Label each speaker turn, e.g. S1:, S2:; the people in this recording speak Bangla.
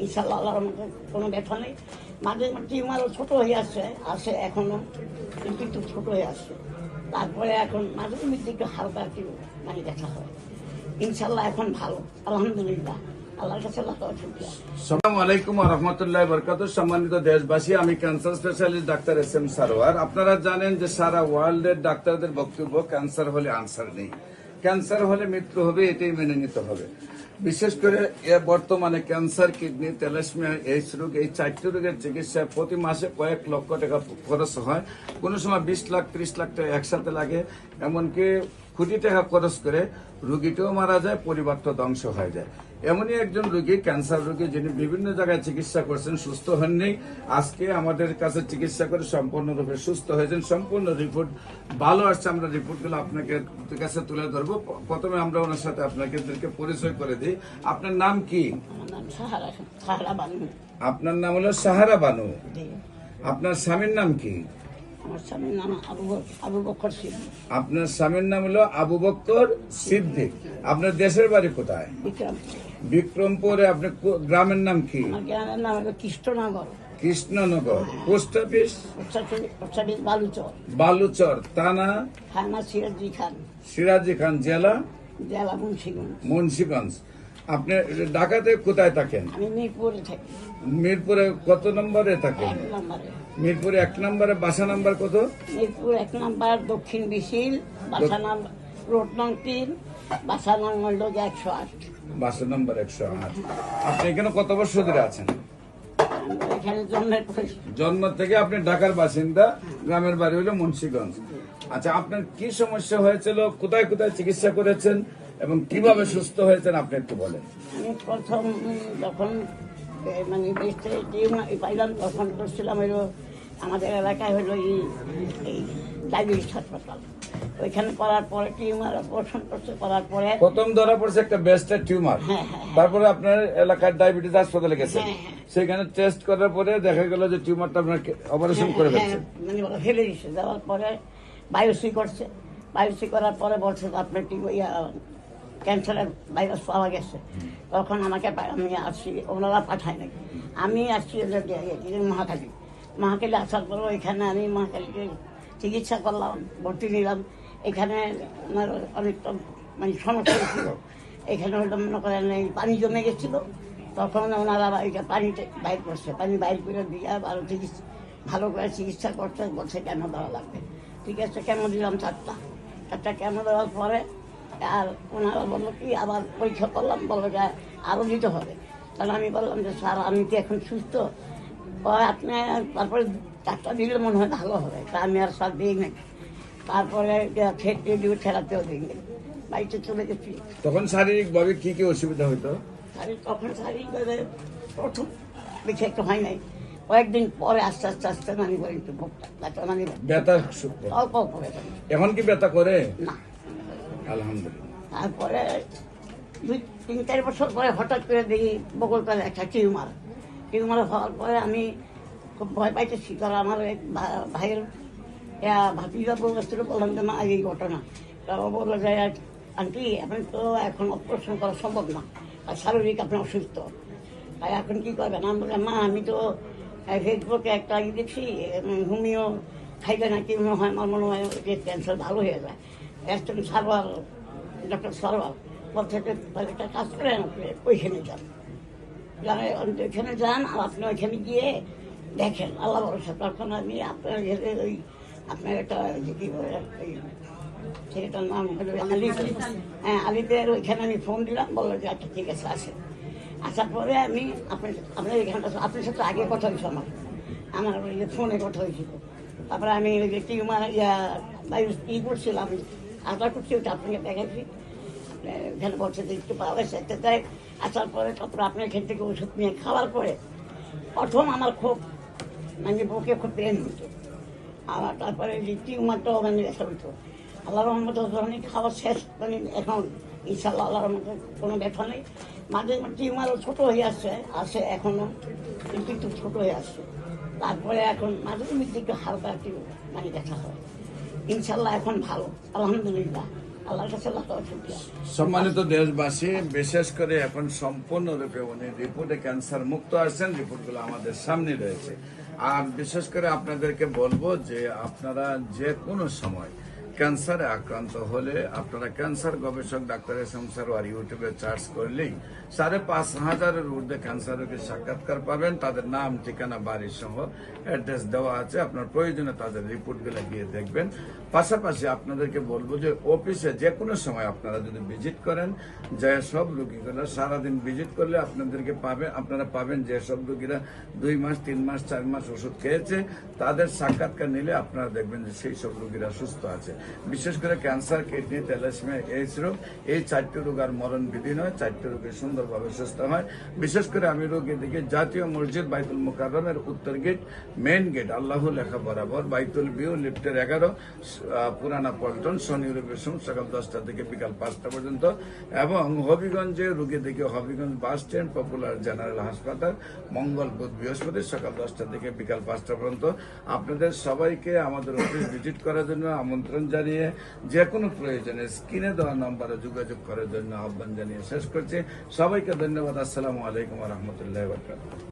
S1: ইনশাল্লাহ আল্লাহর মধ্যে কোনো ব্যথা নেই। মাঝে টিউমারও ছোট হয়ে আসে এখনো, কিন্তু একটু ছোট হয়ে আসছে। তারপরে এখন মাঝে মধ্যে একটু হালকা একটু ব্যথা হয়। ইনশাল্লাহ এখন ভালো, আলহামদুলিল্লাহ, আল্লাহর কাছে লাখ শুকরিয়া।
S2: আসসালামু আলাইকুম ওয়া রাহমাতুল্লাহি ওয়া বারাকাতুহু। সম্মানিত দেশবাসী, আমি cancer specialist doctor SM Sarwar. আপনারা জানেন যে সারা ওয়ার্ল্ডের ডাক্তারদের বক্তব্য ক্যান্সার হলে আনসার নেই, ক্যান্সার হলে মৃত্যু হবে, এটাই মেনে নিতে হবে। বিশেষ করে বর্তমানে ক্যান্সার, কিডনি, তেলাসমিয়া, এইডস রোগ, এই 4টি রোগের চিকিৎসায় প্রতি মাসে কয়েক লক্ষ টাকা খরচ হয়। কোনো সময় 20 লাখ 30 লাখ টাকা একসাথে লাগে, এমনকি কোটি টাকা খরচ করে রোগীটাও মারা যায়, পরিবারটা ধ্বংস হয়ে যায়। এমনই একজন রোগী, ক্যান্সার রোগী, যিনি বিভিন্ন জায়গায় চিকিৎসা করছেন, সুস্থ হননি। আজকে আমাদের কাছে চিকিৎসা করে সম্পূর্ণরূপে সুস্থ হয়েছেন, সম্পূর্ণ রিপোর্ট ভালো আসছে। আমরা রিপোর্টগুলো আপনাকে কাছে তুলে ধরবো। প্রথমে আমরা ওনার সাথে আপনাকে পরিচয় করে দিই। আপনার নাম কি?
S1: আমার নাম সাহারা বানু।
S2: আপনার নাম হলো সাহারা বানু।
S1: জি।
S2: আপনার স্বামীর নাম কি?
S1: আমার স্বামীর নাম আবু বকর সিদ্দিক।
S2: আপনার স্বামীর নাম হলো আবু বকর সিদ্দিক। আপনার দেশের বাড়ি কোথায়?
S1: বিক্রমপুর।
S2: বিক্রমপুরে। আপনার গ্রামের নাম কি?
S1: আমার গ্রামের নাম হলো কৃষ্ণনগর।
S2: কৃষ্ণনগর। Post office?
S1: বালুচর।
S2: বালুচর। থানা?
S1: থানা সিরাজি খান।
S2: সিরাজি খান। জেলা?
S1: জেলা মুন্সিগঞ্জ।
S2: মুন্সিগঞ্জ। আপনি ঢাকাতে কোথায় থাকেন?
S1: আমি মিরপুরে থাকি।
S2: মিরপুরে কত নম্বরে থাকেন?
S1: 1 নম্বরে।
S2: মিরপুরে 1 নম্বরে। বাসা নাম্বার কত?
S1: মিরপুর 1 নম্বর, দক্ষিণ বিশিল, বাসা নাম রোড নং 3, বাসা নং হল 108।
S2: বাসা নাম্বার 108। আপনি এখানে কত বছর ধরে আছেন?
S1: এখানে জন্মের পরে।
S2: জন্ম থেকে আপনি ঢাকার বাসিন্দা, গ্রামের বাড়ি হলো মুন্সিগঞ্জ। আচ্ছা, আপনার কি সমস্যা হয়েছিল, কোথায় কোথায় চিকিৎসা করেছেন এবং কিভাবে সুস্থ হয়েছেন আপনি একটু বলেন।
S1: আমি প্রথম যখন বেস্টে পাইলাম, তখন করছিলাম হলো আমাদের এলাকায় হলো এই ডায়াবেটিস হাসপাতাল। ওইখানে করার পরে টিউমার অপারেশন করছে, করার পরে
S2: প্রথম ধরা পড়ছে একটা ব্রেস্টের টিউমার। তারপরে আপনার এলাকার ডায়াবেটিস হাসপাতালে গেছেন, সেখানে টেস্ট করার পরে দেখা গেল যে টিউমারটা আপনার অপারেশন করে ফেলছে।
S1: ফেলে দিচ্ছে। দেওয়ার পরে বায়োপসি করছে। বায়োপসি করার পরে বলছে আপনার ক্যান্সারের ভাইরাস পাওয়া গেছে। তখন আমাকে আমি আসছি, ওনারা পাঠায় নাকি, আমি আসছি মহাখালী। মহাখালী আসার পরে এখানে আমি মহাখালীকে চিকিৎসা করলাম, ভর্তি নিলাম। এখানে আমার অনেকটা সমস্যা ছিল। এখানে হয়তো মনে করেন এই পানি জমে গেছিল, তখন ওনারা পানিতে বাইর করছে। পানি বাইর করে দিয়ে আরো ভালো করে চিকিৎসা করতে বলছে কেন দেওয়া লাগবে। ঠিক আছে, কেন দিলাম 4টা কেন দেওয়ার পরে আর ওনারা বললো কি আবার পরীক্ষা করলাম, বললো যে আরও দিতে হবে। তাহলে আমি বললাম যে স্যার আমি তো এখন সুস্থ, আপনি তারপরে 4টা দিলে মনে হয় ভালো হবে। তা আমি আর স্যার দিই নাকি। তারপরে থেরাপিও দিই নাকি, বাড়িতে চলে গেছি।
S2: তখন শারীরিকভাবে কি কি অসুবিধা হইতো?
S1: তখন শারীরিকভাবে প্রথম বেশি একটু হয় নাই, কয়েকদিন পরে আস্তে আস্তে আস্তে একটু
S2: ব্যথা
S1: অল্প অল্প ব্যথা।
S2: এখন কি ব্যথা করে
S1: না,
S2: আলহামদুলিল্লাহ।
S1: তারপরে 2-3-4 বছর পরে হঠাৎ করে দেখি বগলতলে একটা টিউমার হওয়ার পরে আমি খুব ভয় পাইতেছি। কারণ আমার এক ভাইয়ের ভাতিজা বলছিল, বললাম যে মা এই ঘটনা। তারপর বললো যে আন্টি আপনি তো এখন অপারেশন করা সম্ভব না, আর শারীরিক আপনি অসুস্থ, তাই এখন কি করবেন? আমি বললাম মা আমি তো ফেসবুকে একটা দেখছি হোমিও খাইলে নাকি মনে হয়, আমার মনে হয় যে ক্যান্সার ভালো হয়ে যায়। একজন সারোয়ার, ডক্টর সারোয়ার বলছে একটা কাজ করেন, আপনি ওইখানে যান, ওইখানে যান আর আপনি ওইখানে গিয়ে দেখেন, আল্লাহ ভরসা। তখন আমি আপনার ওই আপনার একটা কি বলে সেটার নাম হলো আলিদের, ওইখানে আমি ফোন দিলাম, বললো যে আচ্ছা ঠিক আছে আসেন। আসার পরে আমি আপনার এখানটা আপনার সাথে আগে কথা হয়েছে, আমার ওই যে ফোনে কথা হয়েছিল। তারপরে আমি ওই যে টিউমার করছিলাম, আশা করছি ওটা আপনাকে দেখাচ্ছি। এখানে বলছে যে একটু পাওয়া গেছে, তাই আসার পরে তারপরে আপনার এখান থেকে ওষুধ নিয়ে খাওয়ার পরে প্রথম আমার খুব বুকে খুব পেন হতো। আর তারপরে যে টিউমারটাও ব্যথা হতো। আল্লাহ রহমত খাওয়া শেষ, এখন ইনশাল্লাহ আল্লাহ রহমতে কোনো ব্যথা নেই। মাঝে টিউমারও ছোট হয়ে আসে এখনো, কিন্তু একটু ছোট হয়ে আসছে। তারপরে এখন মাঝে মধ্যে একটু হালকা একটু ব্যথা হয়। ইনশাল্লাহ এখন ভালো, আলহামদুলিল্লাহ, আল্লাহর কাছে লাখ লাখ শুকরিয়া।
S2: সম্মানিত দেশবাসী, বিশেষ করে এখন সম্পূর্ণরূপে উনি রিপোর্টে ক্যান্সার মুক্ত আছেন, রিপোর্টগুলো আমাদের সামনে রয়েছে। আর বিশেষ করে আপনাদেরকে বলবো যে আপনারা যে কোনো সময় ক্যান্সারে আক্রান্ত হলে আপনারা ক্যান্সার গবেষক ডাক্তার এস.এম. সারোয়ার ইউটিউবে সার্চ করলেই 5,500-এর ঊর্ধ্বে ক্যান্সার রোগীর সাক্ষাৎকার পাবেন। তাদের নাম, ঠিকানা, বাড়ি সহ অ্যাড্রেস দেওয়া আছে। আপনার প্রয়োজনে তাদের রিপোর্টগুলো গিয়ে দেখবেন। পাশাপাশি আপনাদেরকে বলবো যে অফিসে যে কোনো সময় আপনারা যদি ভিজিট করেন, যে সব রোগীগুলো সারাদিন ভিজিট করলে আপনারা পাবেন যে সব রোগীরা 2 মাস, 3 মাস, 4 মাস ওষুধ খেয়েছে, তাদের সাক্ষাৎকার নিলে আপনারা দেখবেন যে সেই সব রোগীরা সুস্থ আছে। বিশেষ করে ক্যান্সার, কিডনি, থ্যালাসেমিয়া, এইডস রোগ, এই 4টি রোগ আর মরণ বিধি নয়। 4টি রোগী সুন্দরভাবে সুস্থ হয়। বিশেষ করে আমি রোগীদেরকে জাতীয় মসজিদ বাইতুল মুকাররমের উত্তর গেট, মেইন গেট, আল্লাহ লেখা বরাবর, বাইতুল ভিউ, লিফটের 11, পুরানা পল্টন, শনি রবি সোম সকাল 10টা থেকে বিকাল 5টা পর্যন্ত, এবং হবিগঞ্জে রোগীদেরকে Habiganj bus stand, popular general হাসপাতাল, মঙ্গল, বুধ, বৃহস্পতি সকাল 10টা থেকে বিকাল 5টা পর্যন্ত। আপনাদের সবাইকে আমাদের অফিস ভিজিট করার জন্য আমন্ত্রণ জানিয়ে যে কোনো প্রয়োজনে স্ক্রিনে দেওয়া নম্বরে যোগাযোগ করার জন্য আহ্বান জানিয়ে শেষ করছি। সবাইকে ধন্যবাদ। আসসালামু আলাইকুম ওয়া রাহমাতুল্লাহি ওয়া বারাকাতুহু।